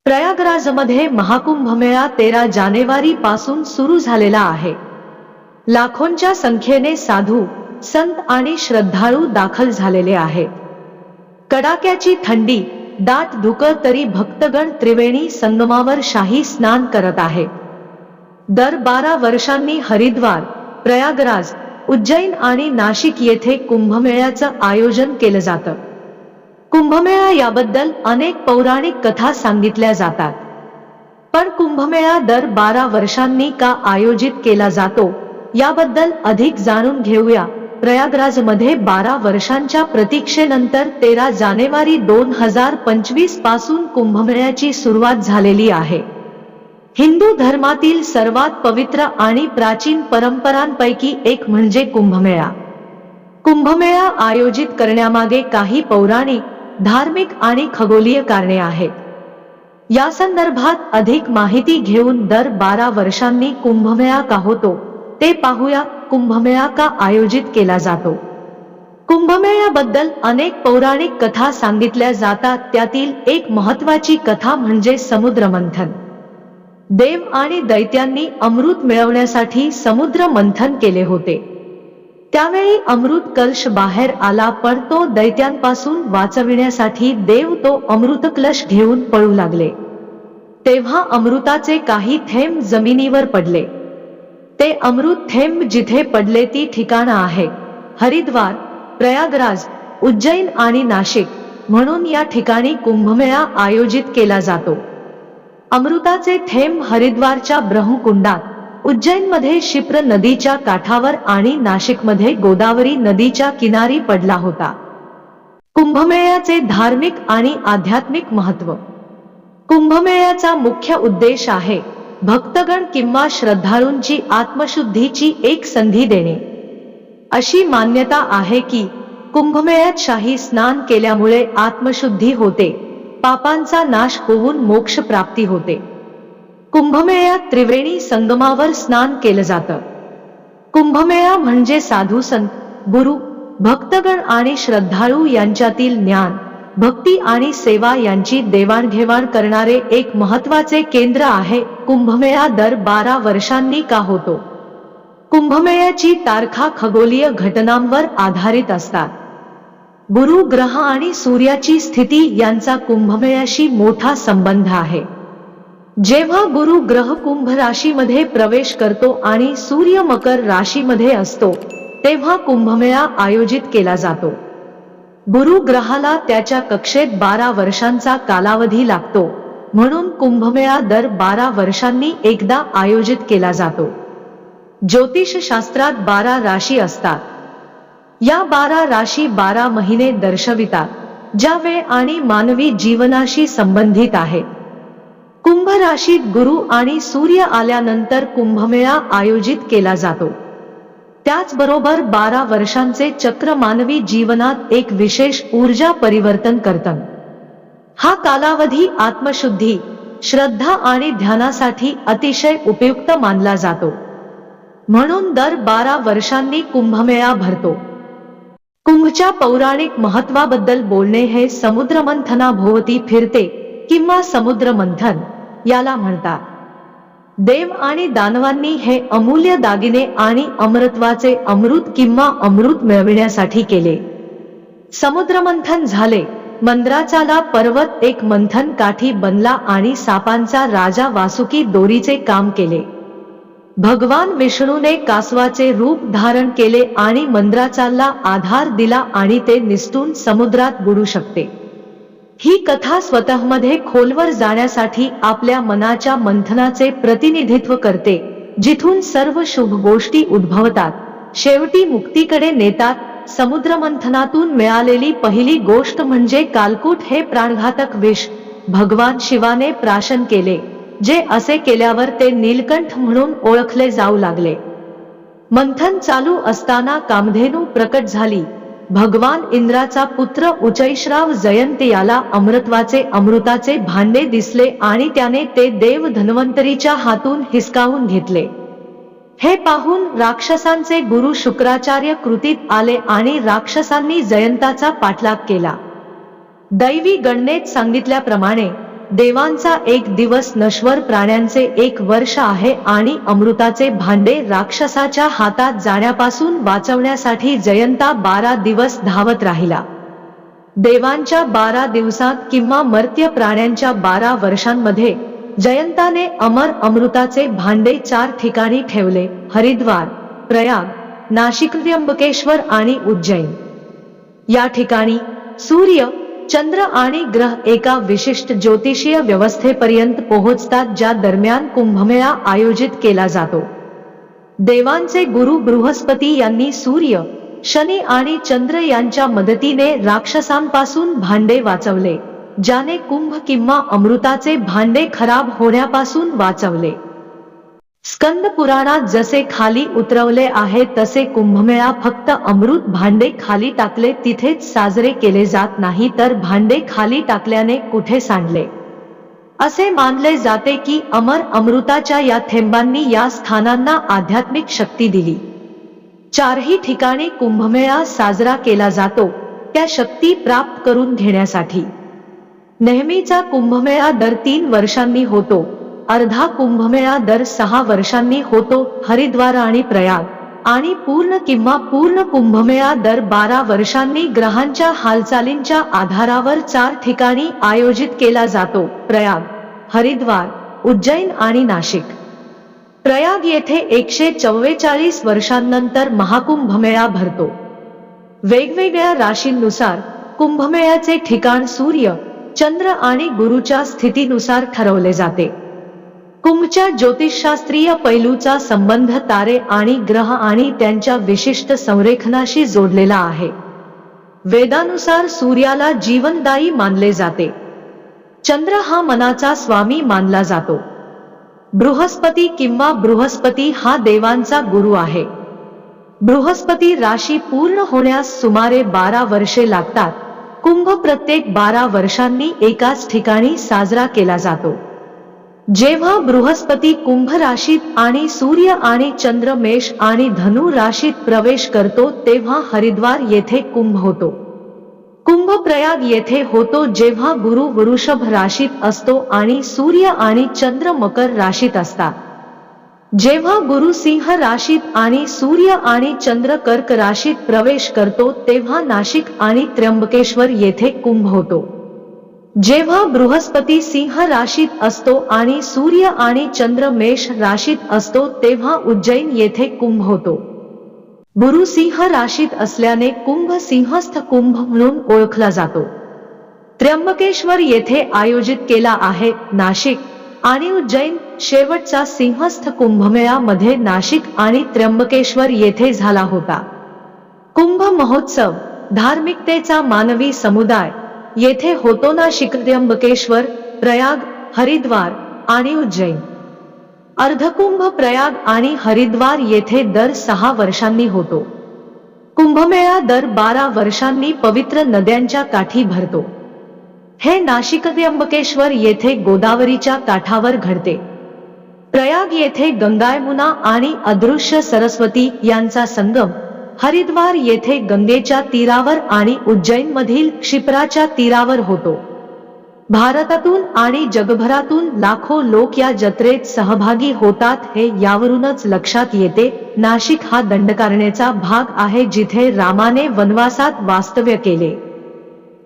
प्रयागराजमध्ये महाकुंभमेळा 13 जानेवारी पासून सुरू झालेला आहे. लाखोंच्या संख्येने साधू, संत आणि श्रद्धाळू दाखल झालेले आहेत. कडाक्याची थंडी, दाट धुकं तरी भक्तगण त्रिवेणी संगमावर शाही स्नान करत आहेत. दर 12 वर्षांनी हरिद्वार, प्रयागराज, उज्जैन आणि नाशिक येथे कुंभमेळ्याचं आयोजन केलं जातं. कुंभमेळा याबद्दल अनेक पौराणिक कथा सांगितल्या जातात. पण कुंभमेळा दर 12 वर्षांनी का आयोजित केला जातो याबद्दल अधिक जाणून घेऊया. प्रयागराजमध्ये 12 वर्षांच्या प्रतीक्षेनंतर 13 जानेवारी 2025 पासून कुंभमेळ्याची सुरुवात झालेली आहे. हिंदू धर्मातील सर्वात पवित्र आणि प्राचीन परंपरांपैकी एक म्हणजे कुंभमेळा. कुंभमेळा आयोजित करण्यामागे काही पौराणिक, धार्मिक आणि खगोलीय कारणे आहेत. या संदर्भात अधिक माहिती घेऊन दर 12 वर्षांनी कुंभमेळा का होतो ते पाहूया. कुंभमेळा का आयोजित केला जातो? कुंभमेळ्याबद्दल अनेक पौराणिक कथा सांगितल्या जातात. त्यातील एक महत्त्वाची कथा म्हणजे समुद्रमंथन. देव आणि दैत्यांनी अमृत मिळवण्यासाठी समुद्र मंथन केले होते. त्यावेळी अमृत कलश बाहेर आला, पण तो दैत्यांपासून वाचविण्यासाठी देव तो अमृत कलश घेऊन पळू लागले. तेव्हा अमृताचे काही थेंब जमिनीवर पडले. ते अमृत थेंब जिथे पडले ती ठिकाणं आहेत हरिद्वार, प्रयागराज, उज्जैन आणि नाशिक. म्हणून या ठिकाणी कुंभमेळा आयोजित केला जातो. अमृताचे थेंब हरिद्वारच्या ब्रह्मकुंडात, उज्जैनमध्ये क्षिप्र नदीच्या काठावर आणि नाशिकमध्ये गोदावरी नदीच्या किनारी पडला होता. कुंभमेळ्याचे धार्मिक आणि आध्यात्मिक महत्त्व. कुंभमेळ्याचा मुख्य उद्देश आहे भक्तगण किंवा श्रद्धाळूंची आत्मशुद्धीची एक संधी देणे. अशी मान्यता आहे की कुंभमेळ्यात शाही स्नान केल्यामुळे आत्मशुद्धी होते, पापांचा नाश होऊन मोक्ष प्राप्ती होते. कुंभमेळ्यात त्रिवेणी संगमावर स्नान केलं जातं. कुंभमेळा म्हणजे साधू, संत, गुरु, भक्तगण आणि श्रद्धाळू यांच्यातील ज्ञान, भक्ती आणि सेवा यांची देवाणघेवाण करणारे एक महत्त्वाचे केंद्र आहे. कुंभमेळा दर 12 वर्षांनी का होतो? कुंभमेळ्याची तारखा खगोलीय घटनांवर आधारित असतात. गुरु ग्रह आणि सूर्याची स्थिती यांचा कुंभमेळ्याशी मोठा संबंध आहे. जेव्हा गुरु ग्रह कुंभ राशीमध्ये प्रवेश करतो आणि सूर्य मकर राशीमध्ये असतो, तेव्हा कुंभमेळा आयोजित केला जातो. गुरु ग्रहाला त्याच्या कक्षेत 12 वर्षांचा कालावधी लागतो, म्हणून कुंभमेळा दर 12 वर्षांनी एकदा आयोजित केला जातो. ज्योतिषशास्त्रात 12 राशी असतात. या 12 राशी 12 महिने दर्शवितात, ज्या वेळ आणि मानवी जीवनाशी संबंधित आहेत. कुंभ राशीत गुरु आणि सूर्य आल्यानंतर कुंभमेळा आयोजित केला जातो. त्याचबरोबर 12 वर्षांचे चक्र मानवी जीवनात एक विशेष ऊर्जा परिवर्तन करतं. हा कालावधी आत्मशुद्धी, श्रद्धा आणि ध्यानासाठी अतिशय उपयुक्त मानला जातो. म्हणून दर 12 वर्षांनी कुंभमेळा भरतो. कुंभच्या पौराणिक महत्त्वाबद्दल बोलणे हे समुद्रमंथनाभोवती फिरते किंवा समुद्रमंथन याला म्हणतात. देव आणि दानवांनी हे अमूल्य दागिने आणि अमरत्वाचे अमृत किंवा अमृत मिळविण्यासाठी केले. समुद्रमंथन झाले. मंद्राचला पर्वत एक मंथन काठी बनला आणि सापांचा राजा वासुकी दोरीचे काम केले. भगवान विष्णूने कासवाचे रूप धारण केले आणि मंद्राचलला आधार दिला आणि ते निसटून समुद्रात बुडू शकते. ही कथा स्वतःमध्ये खोलवर जाण्यासाठी आपल्या मनाच्या मंथनाचे प्रतिनिधित्व करते, जिथून सर्व शुभ गोष्टी उद्भवतात, शेवटी मुक्तीकडे नेतात. समुद्रमंथनातून मिळालेली पहिली गोष्ट म्हणजे कालकूट हे प्राणघातक विष. भगवान शिवाने प्राशन केले, जे असे केल्यावर ते नीलकंठ म्हणून ओळखले जाऊ लागले. मंथन चालू असताना कामधेनू प्रकट झाली. भगवान इंद्राचा पुत्र उचैश्राव जयंती याला अमृताचे भांडे दिसले आणि त्याने ते देव धन्वंतरीच्या हातून हिसकावून घेतले. हे पाहून राक्षसांचे गुरु शुक्राचार्य कृतीत आले आणि राक्षसांनी जयंताचा पाठलाग केला. दैवी गणनेत सांगितल्याप्रमाणे देवांचा 1 दिवस नश्वर प्राण्यांचे 1 वर्ष आहे आणि अमृताचे भांडे राक्षसाच्या हातात जाण्यापासून वाचवण्यासाठी जयंता 12 दिवस धावत राहिला. देवांच्या 12 दिवसात किंवा मर्त्य प्राण्यांच्या 12 वर्षांमध्ये जयंताने अमृताचे भांडे 4 ठिकाणी ठेवले: हरिद्वार, प्रयाग, नाशिक, त्र्यंबकेश्वर आणि उज्जैन. या ठिकाणी सूर्य, चंद्र आणि ग्रह एका विशिष्ट ज्योतिषीय व्यवस्थेपर्यंत पोहोचतात, ज्या दरम्यान कुंभमेळा आयोजित केला जातो. देवांचे गुरु बृहस्पती यांनी सूर्य, शनी आणि चंद्र यांच्या मदतीने राक्षसांपासून भांडे वाचवले, ज्याने कुंभ किंवा अमृताचे भांडे खराब होण्यापासून वाचवले. स्कंद पुराणात जसे खाली उतरवले आहे तसे कुंभमेळा फक्त अमृत भांडे खाली टाकले तिथेच साजरे केले जात नाही, तर भांडे खाली टाकल्याने कुठे सांडले. असे मानले जाते की अमृताच्या या थेंबांनी या स्थानांना आध्यात्मिक शक्ती दिली. 4ही ठिकाणी कुंभमेळा साजरा केला जातो त्या शक्ती प्राप्त करून घेण्यासाठी. नेहमीचा कुंभमेळा दर 3 वर्षांनी होतो. अर्धा कुंभमेळा दर 6 वर्षांनी होतो. हरिद्वार आणि प्रयाग आणि पूर्ण कुंभमेळा दर 12 वर्षांनी ग्रहांच्या हालचालींच्या आधारावर 4 ठिकाणी आयोजित केला जातो: प्रयाग, हरिद्वार, उज्जैन आणि नाशिक. प्रयाग येथे 144 वर्षांनंतर महाकुंभमेळा भरतो. वेगवेगळ्या राशींनुसार कुंभमेळ्याचे ठिकाण सूर्य, चंद्र आणि गुरूच्या स्थितीनुसार ठरवले जाते. कुंभच्या ज्योतिषशास्त्रीय पैलूचा संबंध तारे आणि ग्रह आणि त्यांच्या विशिष्ट संरेखनाशी जोडलेला आहे. वेदानुसार सूर्याला जीवनदायी मानले जाते. चंद्र हा मनाचा स्वामी मानला जातो. बृहस्पती हा देवांचा गुरु आहे. बृहस्पती राशी पूर्ण होण्यास सुमारे 12 वर्षे लागतात. कुंभ प्रत्येक 12 वर्षांनी एकाच ठिकाणी साजरा केला जातो. जेव्हा बृहस्पती कुंभ राशीत आणि सूर्य आणि चंद्र मेष आणि धनु राशीत प्रवेश करतो तेव्हा हरिद्वार येथे कुंभ होतो. कुंभ प्रयाग येथे होतो जेव्हा गुरु वृषभ राशीत असतो आणि सूर्य आणि चंद्र मकर राशीत असतात. जेव्हा गुरु सिंह राशीत आणि सूर्य आणि चंद्र कर्क राशीत प्रवेश करतो तेव्हा नाशिक आणि त्र्यंबकेश्वर येथे कुंभ होतो. जेव्हा बृहस्पती सिंह राशीत असतो आणि सूर्य आणि चंद्र मेष राशीत असतो तेव्हा उज्जैन येथे कुंभ होतो. गुरु सिंह राशीत असल्याने कुंभ सिंहस्थ कुंभ म्हणून ओळखला जातो. त्र्यंबकेश्वर येथे आयोजित केला आहे. नाशिक आणि उज्जैन शेवटचा सिंहस्थ कुंभमेळा मध्ये नाशिक आणि त्र्यंबकेश्वर येथे झाला होता. कुंभ महोत्सव धार्मिकतेचा मानवी समुदाय येथे होतो. नाशिक, त्र्यंबकेश्वर, प्रयाग, हरिद्वार आणि उज्जैन. अर्धकुंभ प्रयाग आणि हरिद्वार येथे दर 6 वर्षांनी होतो. कुंभमेळा दर 12 वर्षांनी पवित्र नद्यांच्या काठी भरतो. हे नाशिक, त्र्यंबकेश्वर येथे गोदावरीच्या काठावर घडते. प्रयाग येथे गंगा, यमुना आणि अदृश्य सरस्वती यांचा संगम. हरिद्वार येथे गंगेच्या तीरावर आणि उज्जैन मधील क्षिप्राच्या तीरावर होतो. भारतातून आणि जगभरातून लाखो लोक या जत्रेत सहभागी होतात. हे यावरूनच लक्षात येते, नाशिक हा दंडकारण्याचा भाग आहे जिथे रामाने वनवासात वास्तव्य केले.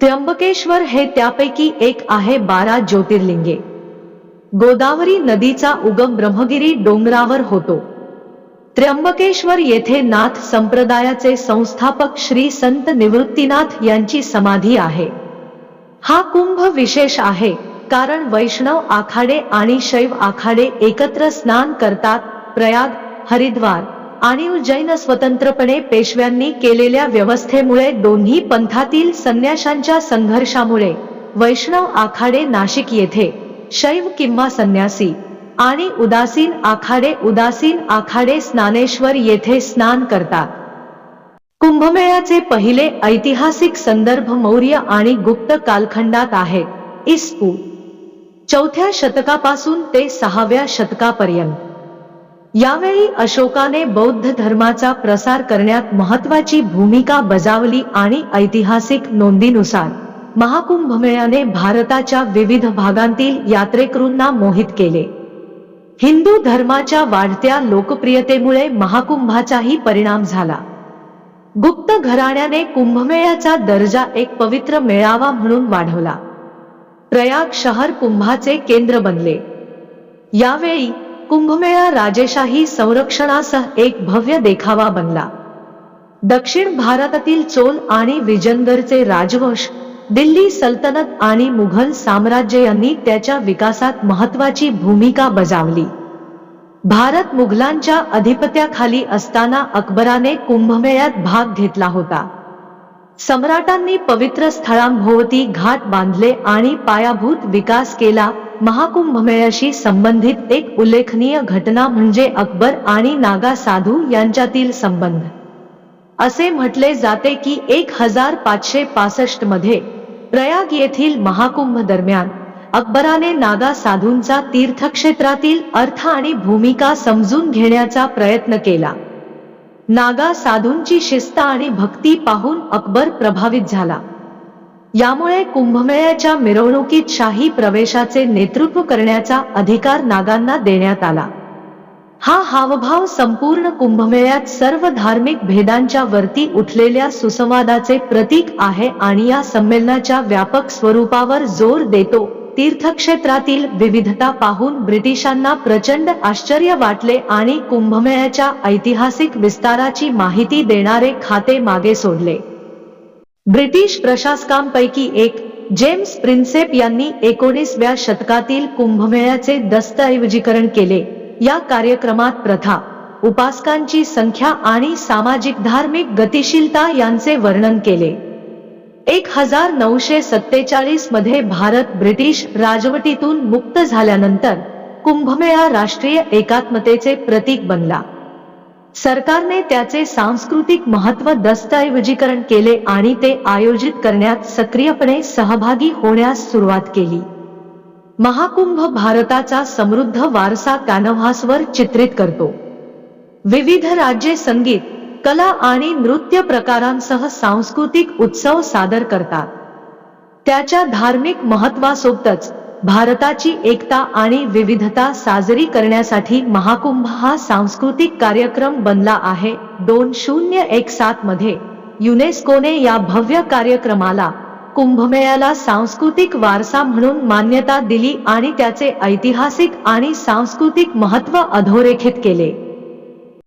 त्र्यंबकेश्वर हे त्यापैकी एक आहे. 12 ज्योतिर्लिंगे. गोदावरी नदीचा उगम ब्रह्मगिरी डोंगरावर होतो. त्र्यंबकेश्वर येथे नाथ संप्रदायाचे संस्थापक श्री संत निवृत्तीनाथ यांची समाधी आहे. हा कुंभ विशेष आहे कारण वैष्णव आखाडे आणि शैव आखाडे एकत्र स्नान करतात. प्रयाग, हरिद्वार आणि उज्जैन स्वतंत्रपणे पेशव्यांनी केलेल्या व्यवस्थेमुळे दोन्ही पंथातील संन्याशांच्या संघर्षामुळे वैष्णव आखाडे नाशिक येथे, शैव किंवा संन्यासी आणि उदासीन आखाडे स्नानेश्वर येथे स्नान करतात. कुंभमेळ्याचे पहिले ऐतिहासिक संदर्भ मौर्य आणि गुप्त कालखंडात आहेत. इ.स.पू. 4थ्या शतकापासून ते 6व्या शतकापर्यंत. यावेळी अशोकाने बौद्ध धर्माचा प्रसार करण्यात महत्त्वाची भूमिका बजावली आणि ऐतिहासिक नोंदीनुसार महाकुंभमेळ्याने भारताच्या विविध भागांतील यात्रेकरूंना मोहित केले. हिंदू धर्माच्या वाढत्या लोकप्रियतेमुळे महाकुंभाचाही परिणाम झाला. गुप्त घराण्याने कुंभमेळ्याचा दर्जा एक पवित्र मेळावा म्हणून वाढवला. प्रयाग शहर कुंभाचे केंद्र बनले. यावेळी कुंभमेळा राजेशाही संरक्षणासह एक भव्य देखावा बनला. दक्षिण भारतातील चोल आणि विजयनगरचे राजवंश, दिल्ली सल्तनत आणि मुघल साम्राज्य यांनी त्याच्या विकासात महत्त्वाची भूमिका बजावली. भारत मुघलांच्या अधिपत्याखाली असताना अकबराने कुंभमेळ्यात भाग घेतला होता. सम्राटांनी पवित्र स्थळांभोवती घाट बांधले आणि पायाभूत विकास केला. महाकुंभमेळ्याशी संबंधित एक उल्लेखनीय घटना म्हणजे अकबर आणि नागा साधू यांच्यातील संबंध. असे म्हटले जाते की 1565 मध्ये प्रयाग येथील महाकुंभ दरम्यान अकबराने नागा साधूंचा तीर्थक्षेत्रातील अर्थ आणि भूमिका समजून घेण्याचा प्रयत्न केला. नागा साधूंची शिस्त आणि भक्ती पाहून अकबर प्रभावित झाला. यामुळे कुंभमेळ्याच्या मिरवणुकीत शाही प्रवेशाचे नेतृत्व करण्याचा अधिकार नागांना देण्यात आला. हा हावभाव संपूर्ण कुंभमेळ्यात सर्व धार्मिक भेदांच्या वरती उठलेल्या सुसंवादाचे प्रतीक आहे आणि या संमेलनाच्या व्यापक स्वरूपावर जोर देतो. तीर्थक्षेत्रातील विविधता पाहून ब्रिटिशांना प्रचंड आश्चर्य वाटले आणि कुंभमेळ्याच्या ऐतिहासिक विस्ताराची माहिती देणारे खाते मागे सोडले. ब्रिटिश प्रशासकांपैकी एक जेम्स प्रिन्सेप यांनी 19व्या शतकातील कुंभमेळ्याचे दस्तऐवजीकरण केले. या कार्यक्रमात प्रथा, उपासकांची संख्या आणि सामाजिक धार्मिक गतिशीलता यांचे वर्णन केले. 1947 मध्ये भारत ब्रिटिश राजवटीतून मुक्त झाल्यानंतर कुंभमेळा राष्ट्रीय एकात्मतेचे प्रतीक बनला. सरकारने त्याचे सांस्कृतिक महत्त्व दस्तऐवजीकरण केले आणि ते आयोजित करण्यात सक्रियपणे सहभागी होण्यास सुरुवात केली. महाकुंभ भारताचा समृद्ध वारसा कॅनव्हासवर चित्रित करतो. विविध राज्ये संगीत, कला आणि नृत्य प्रकारांसह सांस्कृतिक उत्सव सादर करतात. त्याच्या धार्मिक महत्त्वासोबतच भारताची एकता आणि विविधता साजरी करण्यासाठी महाकुंभ हा सांस्कृतिक कार्यक्रम बनला आहे. 2017 मध्ये युनेस्कोने या भव्य कार्यक्रमाला कुंभमेळ्याला सांस्कृतिक वारसा म्हणून मान्यता दिली आणि त्याचे ऐतिहासिक आणि सांस्कृतिक महत्त्व अधोरेखित केले.